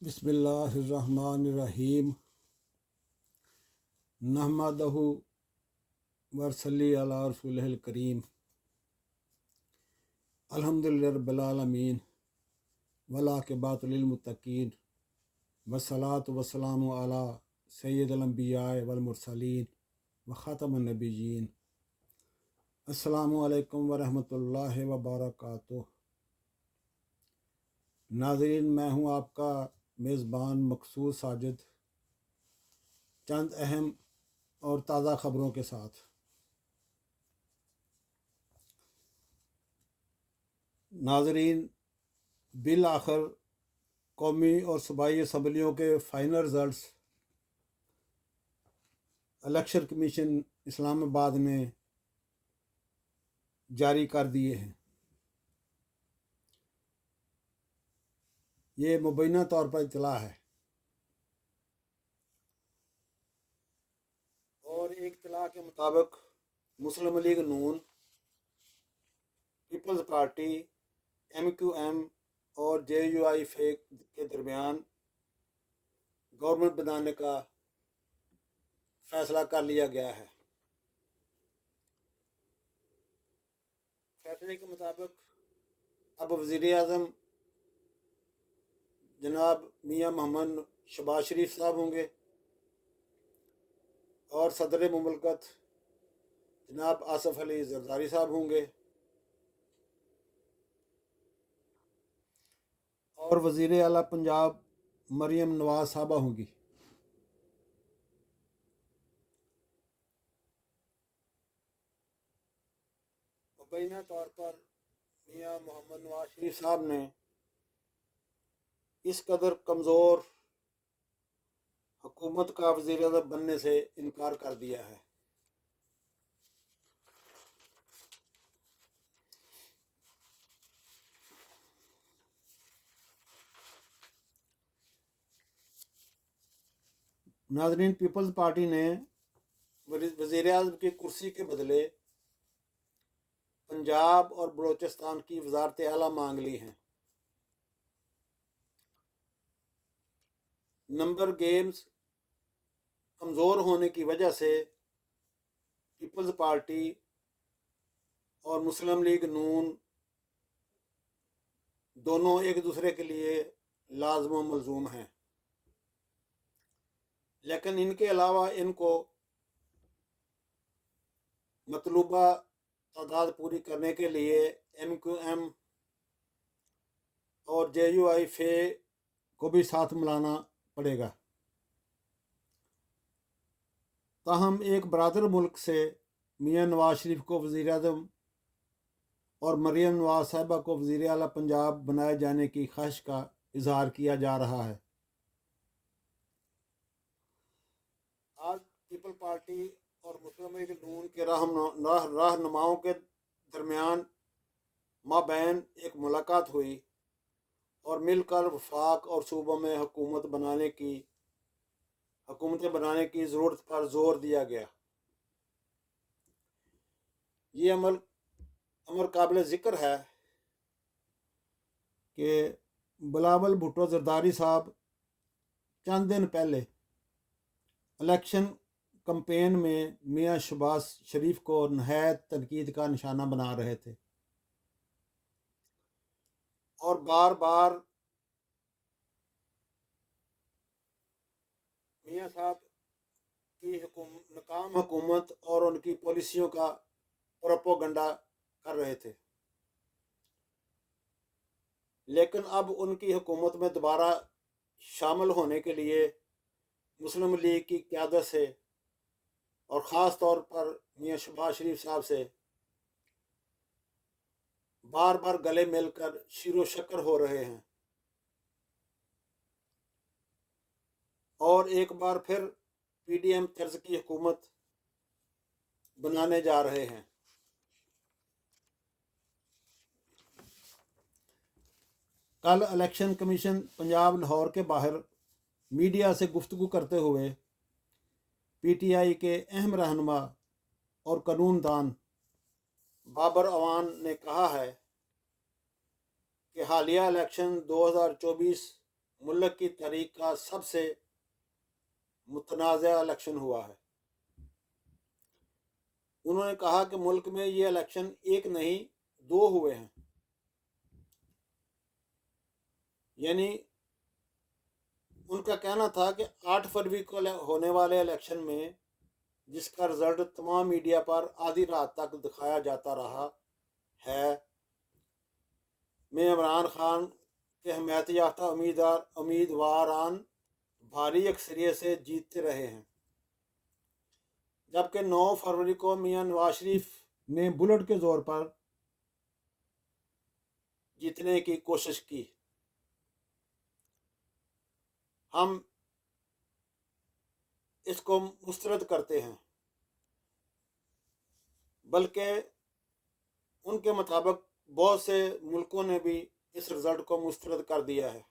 بسم اللہ الرحمن الرحیم نحمدہ ورصلی علی رسولہ الکریم الحمدللہ رب العالمین والعاقبۃ للمتقین والصلاۃ والسلام علی سید الانبیاء والمرسلین وخاتم النبیین۔ السلام علیکم ورحمۃ اللہ وبرکاتہ۔ ناظرین، میں ہوں آپ کا میزبان مقصود ساجد، چند اہم اور تازہ خبروں کے ساتھ۔ ناظرین، بالآخر قومی اور صوبائی اسمبلیوں کے فائنل رزلٹس الیکشن کمیشن اسلام آباد نے جاری کر دیے ہیں۔ یہ مبینہ طور پر اطلاع ہے، اور ایک اطلاع کے مطابق مسلم لیگ نون، پیپلز پارٹی، MQM اور JUI کے درمیان گورنمنٹ بنانے کا فیصلہ کر لیا گیا ہے۔ فیصلے کے مطابق اب وزیر اعظم جناب میاں محمد شہباز شریف صاحب ہوں گے، اور صدر مملکت جناب آصف علی زرداری صاحب ہوں گے، اور وزیر اعلیٰ پنجاب مریم نواز صاحبہ ہوں گی۔ مبینہ طور پر میاں محمد نواز شریف صاحب نے اس قدر کمزور حکومت کا وزیر اعظم بننے سے انکار کر دیا ہے۔ ناظرین، پیپلز پارٹی نے وزیر اعظم کی کرسی کے بدلے پنجاب اور بلوچستان کی وزارت اعلیٰ مانگ لی ہیں۔ نمبر گیمز کمزور ہونے کی وجہ سے پیپلز پارٹی اور مسلم لیگ نون دونوں ایک دوسرے کے لیے لازم و ملزوم ہیں، لیکن ان کے علاوہ ان کو مطلوبہ تعداد پوری کرنے کے لیے MQM اور JUI کو بھی ساتھ ملانا پڑے گا۔ تاہم ایک برادر ملک سے میاں نواز شریف کو وزیر اعظم اور مریم نواز صاحبہ کو وزیر اعلیٰ پنجاب بنائے جانے کی خواہش کا اظہار کیا جا رہا ہے۔ آج پیپل پارٹی اور مسلم لیگ نون کے رہنماؤں کے درمیان مابین ایک ملاقات ہوئی اور مل کر وفاق اور صوبوں میں حکومتیں بنانے کی ضرورت پر زور دیا گیا۔ یہ امر قابل ذکر ہے کہ بلاول بھٹو زرداری صاحب چند دن پہلے الیکشن کمپین میں میاں شہباز شریف کو نہایت تنقید کا نشانہ بنا رہے تھے، اور بار بار میاں صاحب کی ناکام حکومت اور ان کی پالیسیوں کا پروپیگنڈا کر رہے تھے۔ لیکن اب ان کی حکومت میں دوبارہ شامل ہونے کے لیے مسلم لیگ کی قیادت سے اور خاص طور پر میاں شہباز شریف صاحب سے بار بار گلے مل کر شیر و شکر ہو رہے ہیں، اور ایک بار پھر PDM طرز کی حکومت بنانے جا رہے ہیں۔ کل الیکشن کمیشن پنجاب لاہور کے باہر میڈیا سے گفتگو کرتے ہوئے PTI کے اہم رہنما اور قانون دان بابر اعوان نے کہا ہے کہ حالیہ الیکشن 2024 मुल्क की तारीख का सबसे मुतनाज़ा इलेक्शन हुआ है। उन्होंने कहा कि मुल्क में ये इलेक्शन एक नहीं 2 हुए हैं, यानी उनका कहना था कि 8 फरवरी को होने वाले इलेक्शन में, जिसका रिजल्ट तमाम मीडिया पर आधी रात तक दिखाया जाता रहा है, में इमरान खान के हमायत याफ्ता उम्मीदवारान भारी अक्सरियत से जीतते रहे हैं, जबकि 9 फरवरी को मियां नवाज शरीफ ने बुलेट के ज़ोर पर जीतने की कोशिश की। हम इसको मुस्तरद करते हैं, बल्कि उनके मुताबिक बहुत से मुल्कों ने भी इस रिज़ल्ट को मुस्तरद कर दिया है।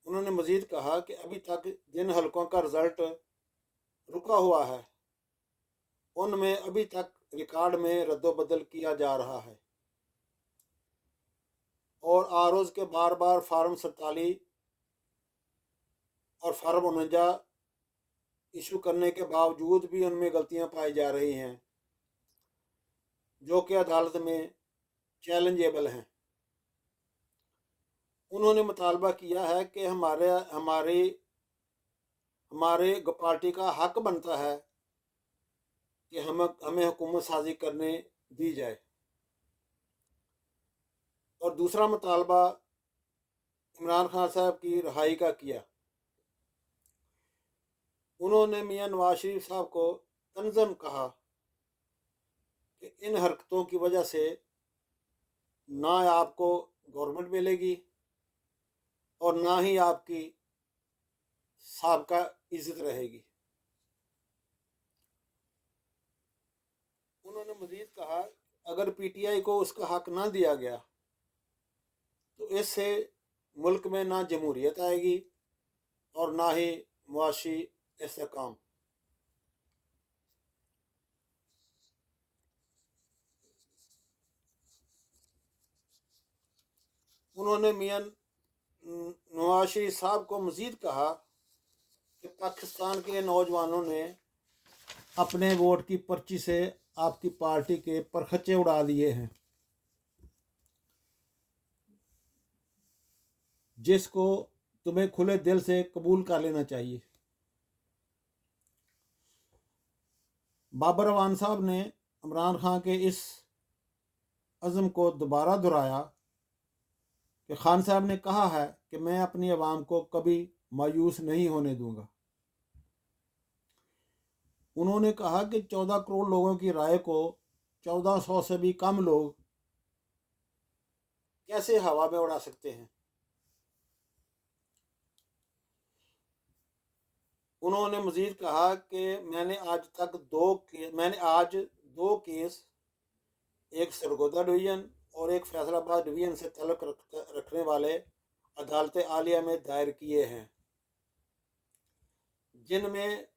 उन्होंने मज़ीद कहा कि अभी तक जिन हलकों का रिज़ल्ट रुका हुआ है, उनमें अभी तक रिकॉर्ड में रद्दोबदल किया जा रहा है और आरोज़ के बार बार फार्म 47 और फार्म 49 इशू करने के बावजूद भी उनमें गलतियां पाई जा रही हैं, जो कि अदालत में चैलेंजेबल हैं। उन्होंने मुतालबा किया है कि हमारी पार्टी का हक बनता है कि हमें हुकूमत साजी करने दी जाए। और दूसरा मुतालबा इमरान खान साहब की रिहाई का किया। उन्होंने मियां नवाज शरीफ साहब को तंज़न कहा कि इन हरकतों की वजह से ना आपको गवर्नमेंट मिलेगी और ना ही आपकी साबका इज्जत रहेगी। उन्होंने मज़ीद कहा, अगर पीटीआई को उसका हक ना दिया गया तो इससे मुल्क में ना जमहूरियत आएगी और ना ही मुआशी इस्तेहकाम। उन्होंने मियां नवाज शरीफ साहब को मज़ीद कहा कि पाकिस्तान के नौजवानों ने अपने वोट की पर्ची से आपकी पार्टी के परखच्चे उड़ा दिए हैं, जिसको तुम्हें खुले दिल से कबूल कर लेना चाहिए। बाबर अवान साहब ने इमरान खान के इस अज़म को दोबारा दोहराया कि खान साहब ने कहा है कि मैं अपनी आवाम को कभी मायूस नहीं होने दूंगा। उन्होंने कहा कि 14 करोड़ लोगों की राय को 1400 से भी कम लोग कैसे हवा में उड़ा सकते हैं। उन्होंने मज़ीद कहा कि मैंने आज दो केस, एक सरगोदा डिवीज़न और एक फैसलाबाद डिवीज़न से तल्लुक़ रखने वाले अदालत आलिया में दायर किए हैं, जिनमें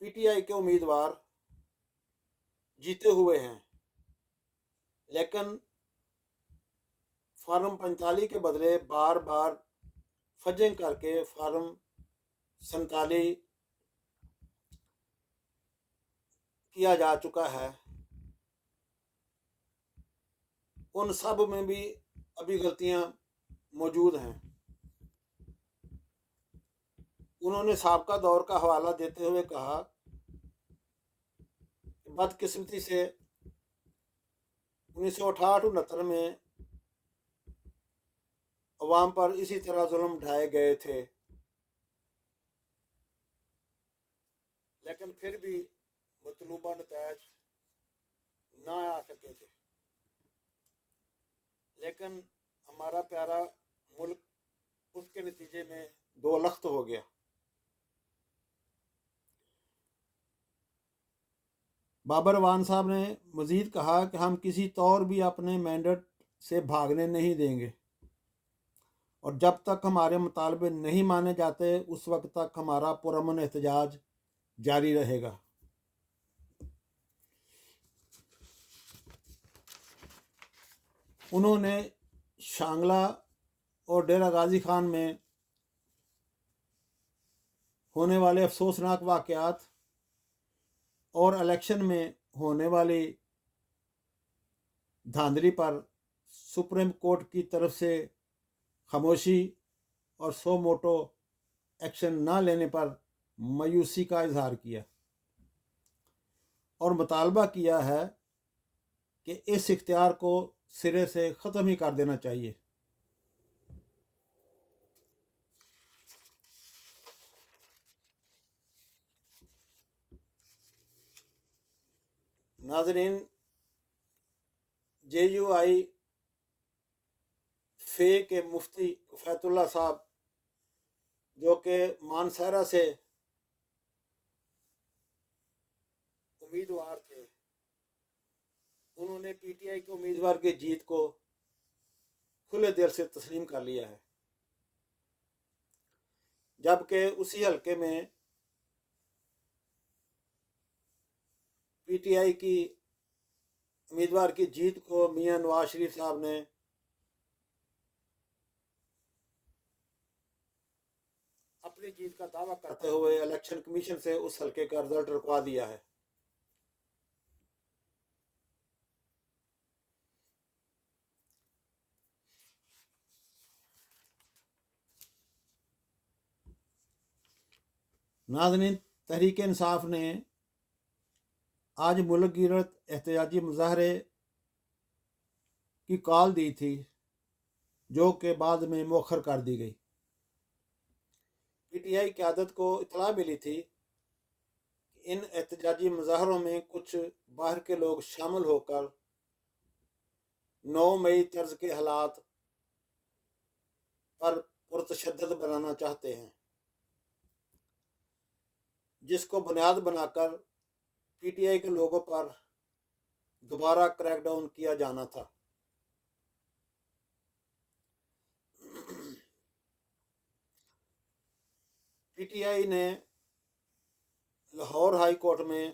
पीटीआई के उम्मीदवार जीते हुए हैं, लेकिन फार्म 45 के बदले बार बार फजिंग करके फार्म 47 किया जा चुका है। उन सब में भी अभी गलतियां मौजूद हैं। उन्होंने साबका दौर का हवाला देते हुए कहा, बदकिस्मती से 1968-69 में अवाम पर इसी तरह जुल्म ढाए गए थे, लेकिन फिर भी मतलूबा नतायज ना आ सके थे। लेकिन हमारा प्यारा मुल्क उसके नतीजे में दो लख्त हो गया। बाबर अवान साहब ने मज़ीद कहा कि हम किसी तौर भी अपने मैंडेट से भागने नहीं देंगे और जब तक हमारे मुतालबे नहीं माने जाते उस वक्त तक हमारा पुरअमन एहतजाज जारी रहेगा। انہوں نے شانگلہ اور ڈیرہ غازی خان میں ہونے والے افسوسناک واقعات اور الیکشن میں ہونے والی دھاندلی پر سپریم کورٹ کی طرف سے خاموشی اور سو موٹو ایکشن نہ لینے پر مایوسی کا اظہار کیا اور مطالبہ کیا ہے کہ اس اختیار کو سرے سے ختم ہی کر دینا چاہیے۔ ناظرین، JUI فے کے مفتی کفایت اللہ صاحب جو کہ مانسہرہ سے امیدوار تھے، انہوں نے PTI کے امیدوار کی جیت کو کھلے دل سے تسلیم کر لیا ہے، جبکہ اسی حلقے میں PTI کی امیدوار کی جیت کو میاں نواز شریف صاحب نے اپنی جیت کا دعویٰ کرتے ہوئے الیکشن کمیشن سے اس حلقے کا رزلٹ رکوا دیا ہے۔ ناظرین، تحریک انصاف نے آج ملک گیرت احتجاجی مظاہرے کی کال دی تھی، جو کہ بعد میں مؤخر کر دی گئی۔ PTI قیادت کو اطلاع ملی تھی کہ ان احتجاجی مظاہروں میں کچھ باہر کے لوگ شامل ہو کر 9 مئی طرز کے حالات پر پرتشدد بنانا چاہتے ہیں، جس کو بنیاد بنا کر PTI کے لوگوں پر دوبارہ کریک ڈاؤن کیا جانا تھا۔ PTI نے لاہور ہائی کورٹ میں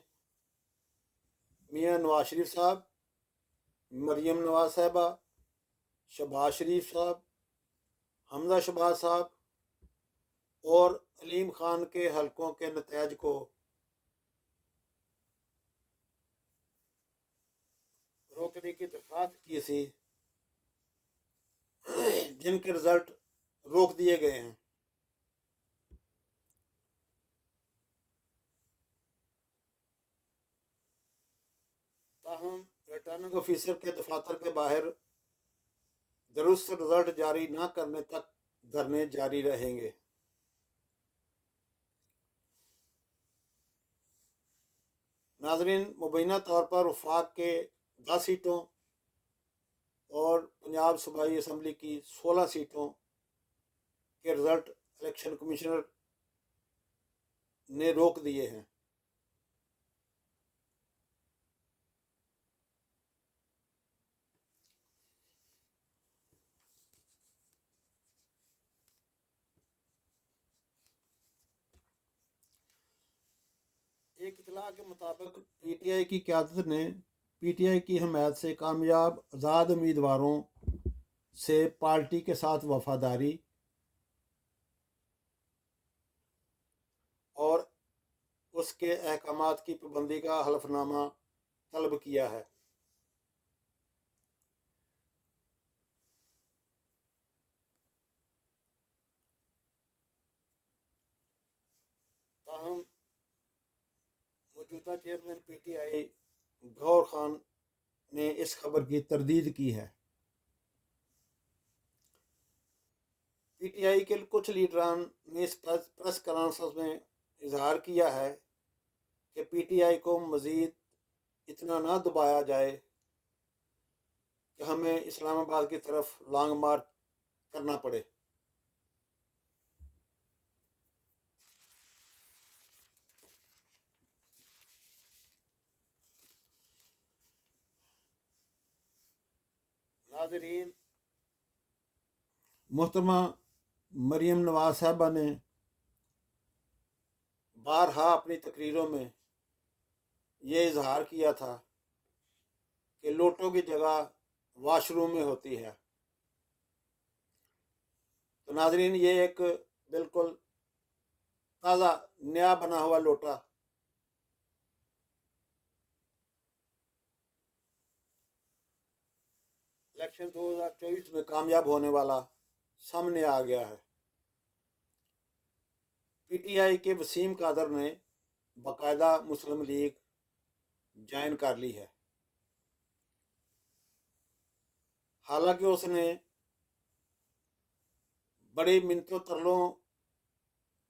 میاں نواز شریف صاحب، مریم نواز صاحبہ، شہباز شریف صاحب، حمزہ شہباز صاحب اور علیم خان کے حلقوں کے نتائج کو روکنے کی درخواست کی تھی، جن کے رزلٹ روک دیے گئے ہیں۔ تاہم ریٹرننگ آفیسر کے دفاتر کے باہر درست رزلٹ جاری نہ کرنے تک دھرنے جاری رہیں گے۔ ناظرین، مبینہ طور پر وفاق کے 10 سیٹوں اور پنجاب صوبائی اسمبلی کی 16 سیٹوں کے رزلٹ الیکشن کمشنر نے روک دیے ہیں۔ ایک اطلاع کے مطابق PTI کی قیادت نے PTI کی حمایت سے کامیاب آزاد امیدواروں سے پارٹی کے ساتھ وفاداری اور اس کے احکامات کی پابندی کا حلف نامہ طلب کیا ہے۔ تاہم موجودہ چیئرمین PTI گور خان نے اس خبر کی تردید کی ہے۔ PTI کے کچھ لیڈران نے اس پریس کانفرنس میں اظہار کیا ہے کہ PTI کو مزید اتنا نہ دبایا جائے کہ ہمیں اسلام آباد کی طرف لانگ مارچ کرنا پڑے۔ ناظرین، محترمہ مریم نواز صاحبہ نے بارہا اپنی تقریروں میں یہ اظہار کیا تھا کہ لوٹوں کی جگہ वॉशरूम में होती है। तो नाजरीन, ये एक बिल्कुल ताज़ा नया बना हुआ लोटा इलेक्शन 2024 में कामयाब होने वाला सामने आ गया है। पीटीआई के वसीम कादर ने बाकायदा मुस्लिम लीग ज्वाइन कर ली है। हालांकि उसने बड़ी मिन्नतों तरलों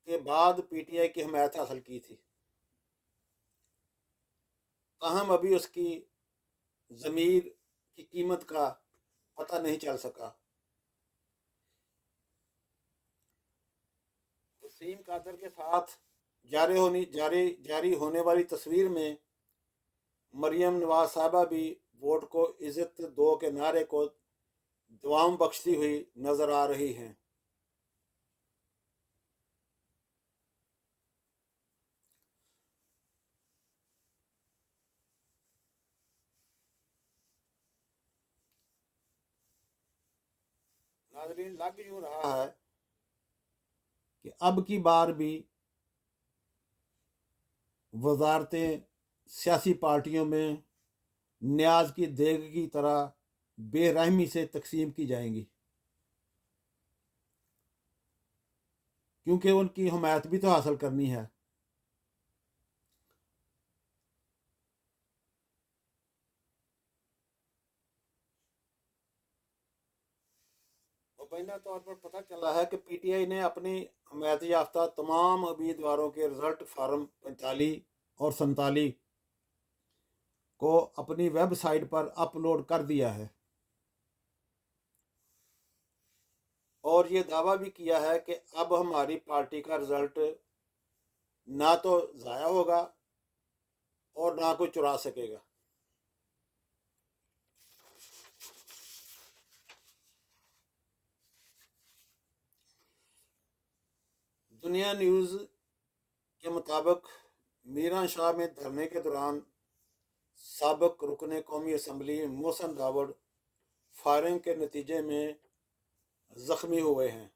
के बाद पीटीआई की हमायत हासिल की थी, ताहम अभी उसकी ज़मीर की कीमत का पता नहीं चल सका। वसीम कादर के साथ जारी होने वाली तस्वीर में मरियम नवाज साहबा भी वोट को इज्जत दो के नारे को दुआम बख्शती हुई नजर आ रही हैं। नाजरीन, लग यूं रहा है कि अब की बार भी वजारतें सियासी पार्टियों में न्याज की देग की तरह बेरहमी से तकसीम की जाएंगी, क्योंकि उनकी हमायत भी तो हासिल करनी है। मुबैना तौर पर पता चला है कि पीटीआई ने अपनी हमायत याफ्ता तमाम उम्मीदवारों के रिजल्ट फार्म 45 और 47 को अपनी वेबसाइट पर अपलोड कर दिया है और ये दावा भी किया है कि अब हमारी पार्टी का रिजल्ट ना तो ज़ाया होगा और ना कोई चुरा सकेगा। दुनिया न्यूज़ के मुताबिक मीरां शाह में धरने के दौरान साबिक रुकन कौमी असम्बली मोहसिन दावड़ फायरिंग के नतीजे में ज़ख्मी हुए हैं।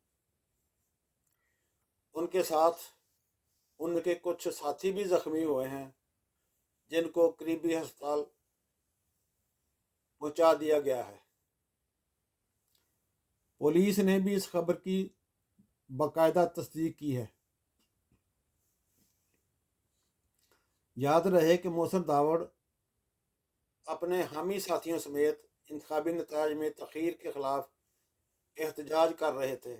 उनके साथ उनके कुछ साथी भी ज़ख्मी हुए हैं, जिनको करीबी अस्पताल पहुंचा दिया गया है। पुलिस ने भी इस खबर की बाकायदा तस्दीक की है। याद रहे कि मोहसिन दावड़ अपने हामी साथियों समेत इंतखाबी नताज में तखीर के खिलाफ एहतजाज कर रहे थे।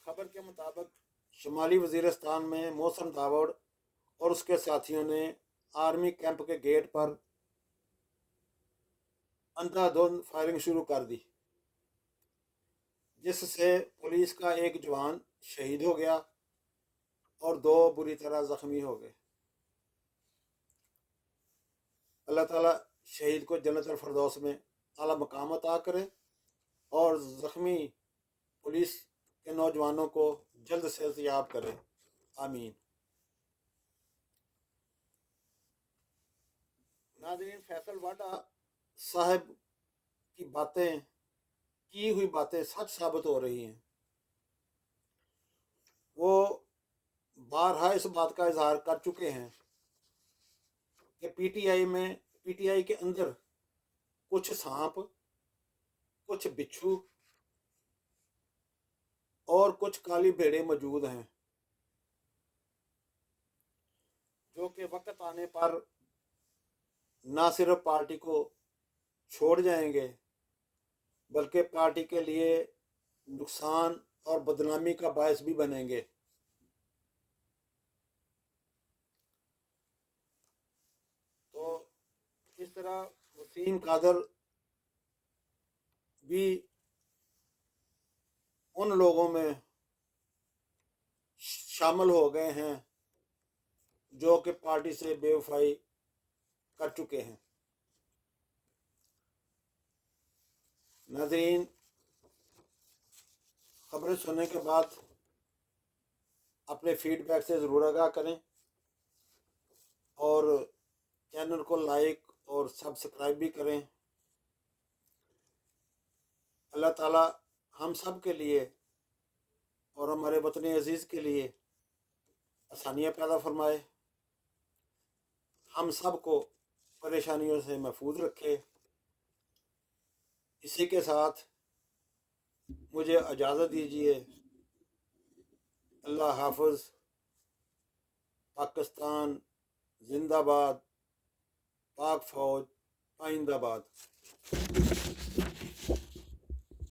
खबर के मुताबिक शुमाली वजीरिस्तान में मोहसिन दावड़ और उसके साथियों ने आर्मी कैंप के गेट पर अंधाधुंध फायरिंग शुरू कर दी, जिससे पुलिस का एक जवान शहीद हो गया और 2 बुरी तरह जख्मी हो गए। अल्लाह ताला शहीद को जन्नतुल फिरदौस में आला मकाम अता करे और ज़ख्मी पुलिस के नौजवानों को जल्द से सेहतयाब करे। आमीन। नाज़रीन, फैसल वाडा साहब की हुई बातें सच साबित हो रही हैं। वो बारहा इस बात का इजहार कर चुके हैं कि पीटीआई के अंदर कुछ सांप, कुछ बिच्छू और कुछ काली भेड़ें मौजूद हैं, जो कि वक्त आने पर ना सिर्फ पार्टी को छोड़ जाएंगे बल्कि पार्टी के लिए नुकसान और बदनामी का बायस भी बनेंगे। तो इस तरह वसीम कादर भी उन लोगों में शामिल हो गए हैं जो कि पार्टी से बेवफाई कर चुके हैं। नाज़रीन, खबरें सुनने के बाद अपने फीडबैक से ज़रूर आगाह करें और चैनल को लाइक और اور سبسکرائب بھی کریں۔ اللہ تعالیٰ ہم سب کے لیے اور ہمارے وطن عزیز کے لیے آسانیاں پیدا فرمائے، ہم سب کو پریشانیوں سے محفوظ رکھے۔ اسی کے ساتھ مجھے اجازت دیجیے۔ اللہ حافظ۔ پاکستان زندہ باد، پاک فوج آئندہ باد۔